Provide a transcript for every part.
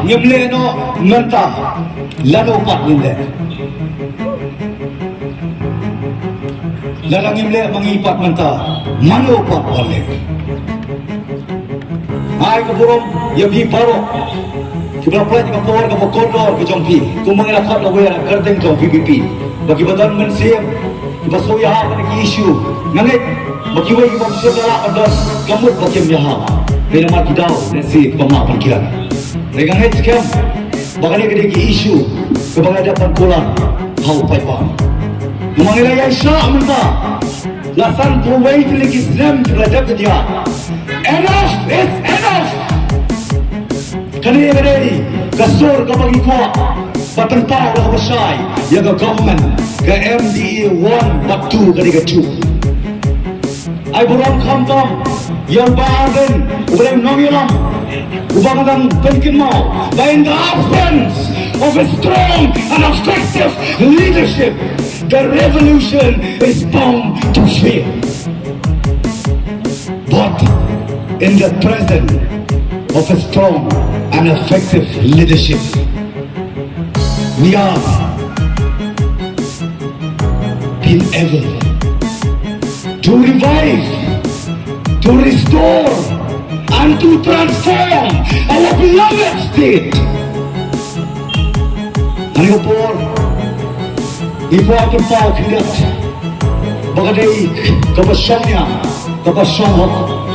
ngim le no mynta lada upat nile lada ngim le mangipat mynta mano upat balik ai ke burung ya bi paro kita pernah juga power ke kondor ke jompi kumang ila khat lawe kardeng jom PPP bagi badan mensiam kita soya pada isu nangit bagi wei bom segala ada kamut bagi miha bina mati dau nasi pemapan kira dengan het kem bagani ke isu ke bangadapan pula hau paipa kumang ila ya sya menta lasan provide lagi Islam terhadap dia enough is enough kani kasur kapag ikwa batang tao na kabasay yung government ka MDA 1 but 2 kani ka 2 ay burang kamtam yung bahagan ubalang nongilam ubagang tangkin mo by in the absence of a strong and effective leadership the revolution is bound to fail but in the present of a strong and effective leadership we are been able to revive, to restore and to transform our beloved state. Ano po? Ipo ating paukilat bagaday kabasyang niya kabasyang hot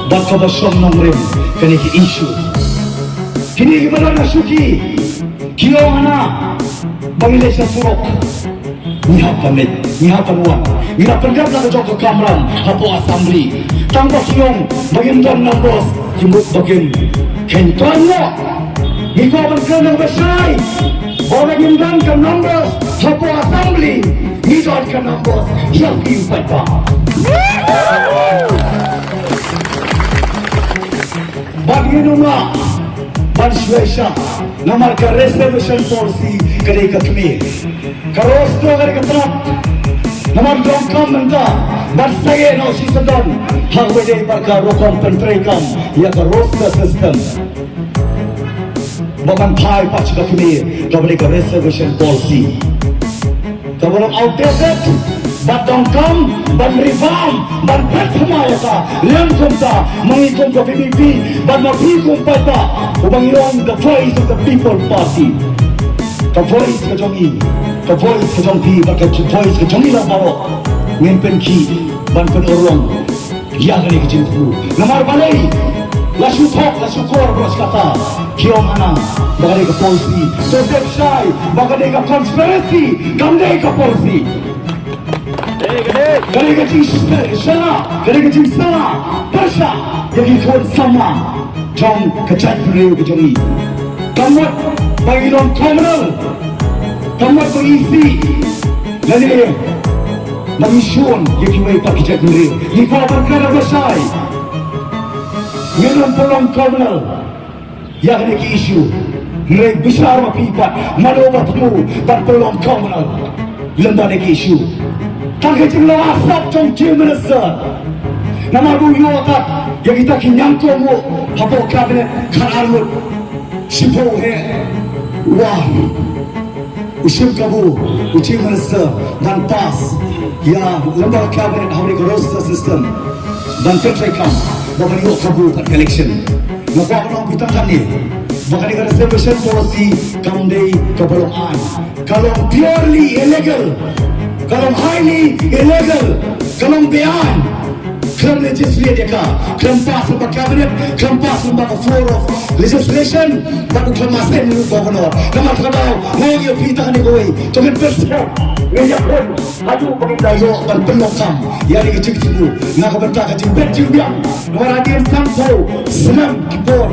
dan kabasyang nongrum kaniki issue kini ibadah na suki kiyo na bangilay sa surok nihapanit nihapanuan nihapanggap na kajong kakamran hapo assembly tangwa kiyong magindang ng boss jimut bagin kentuan mo ikaw ka ng basay o magindang ka ng boss hapo assembly ikaw ka ng boss yung iupay pa bagino nga Manswesha namar ka reservation policy kare ka kami karosto kare ka trap namar dong kam menta barsaye no si sadon hawede barka rokom pentrekam ya ka roster system bakan thai pach ka kami kare ka reservation policy kabolong outdated but don't come but reform but pertama ka langsung ta mengikum ke PPP but mafikum pata ubang yung the voice of the people party the voice ka jongi the voice ka jongpi but the voice ka jongi lang baro ngin penki ban pen orong ya kani ka jingpu namar balay la syutok la syukur bros kata kiong ana bagay ka policy so depsay bagay ka conspiracy gamday ka policy Kaliga sana, kaliga sana, pasha, yang ikut sama, jom kecai beliau kejari. Kamat bagian komunal, kamat berisi, lalu mengisyun yang kita pakai kecai beliau. Kita berkara besar, ngelom pelong komunal, yang ini isu, nilai besar mapipat, malu bertemu dan pelong komunal, lembaga isu. Takkan jumlah asap trong Minister nama buyu otak yang kita kinyang komo hapo kabinet kanarut sipo he wah usim kabu Chief Minister dan pas ya lembaga kabinet hamil roster system dan terkam bahkan yo kabu kat election maka orang kita kan ni bahkan dengan reservation policy kamdei kebeloan kalau purely illegal kalau highly illegal, kalau beyond, kalau legislative ka, kalau pass lembaga cabinet, kalau pass lembaga floor of legislation, baru kalau masuk ni governor, kalau kalau mau dia pita ni koi, jangan berserak, ngejak pun, aduh peminta yo dan pelokam, yang ni kecil tu, nak bentak kecil berjumbiang, orang dia sampo, senam kipor.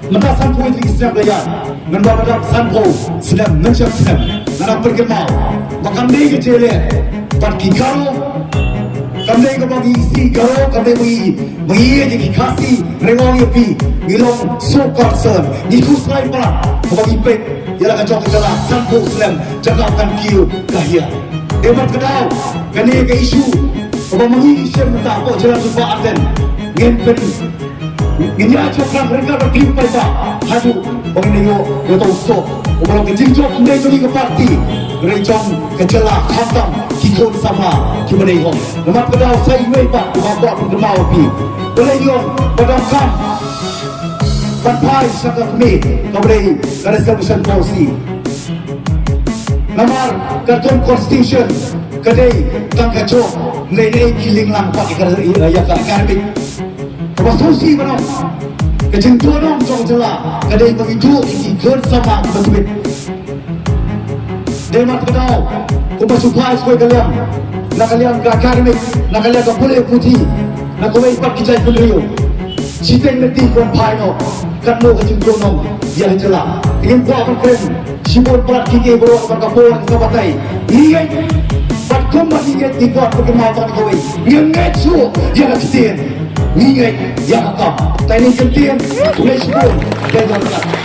Mata sampo itu Islam daya, menbawa sampo sedang mencap sedang, nak bergemau, makan dia kecil parti karo, kami ko bagi isi karo, kami mengiye jadi kasih, rewang yapi, ngilong so concern, itu selain pula, bagi pek, ialah kacau kacau sampo Islam, jagakan kiu kahia, emat kedau, kani ke isu, kalau mengiye Islam tak apa jalan jumpa aten, ngen ini aja kan mereka berkirim pada hadu pengenyo betul so orang kejinjok dari tu ke parti gereja kecelak hantam kikut sama kibadai hom lemat kedau saya pak bapak pengemau pi gereja pedangkan Panpai saka kami kabrai resolution policy Namar kartun constitution kadai tangkajo nei kiling lang pak ya ka akademik Kebasusi mana kejentuan orang jong jela kadai mengidu ikut sama betul Demat kedau kumasupai sekoi kalian nak kalian ke akademik nak kalian ke boleh putih nak kau ipak kijai peneriu Citeng nanti kon paino kan lo kejentuan orang dia jela ingin buat keren sibut berat kiki bawa berkapur sabatai ingat bat kumbat ingat dibuat bagaimana kau ingat su dia nak ketian ingat yang akam tadi ketian boleh sibut dia nak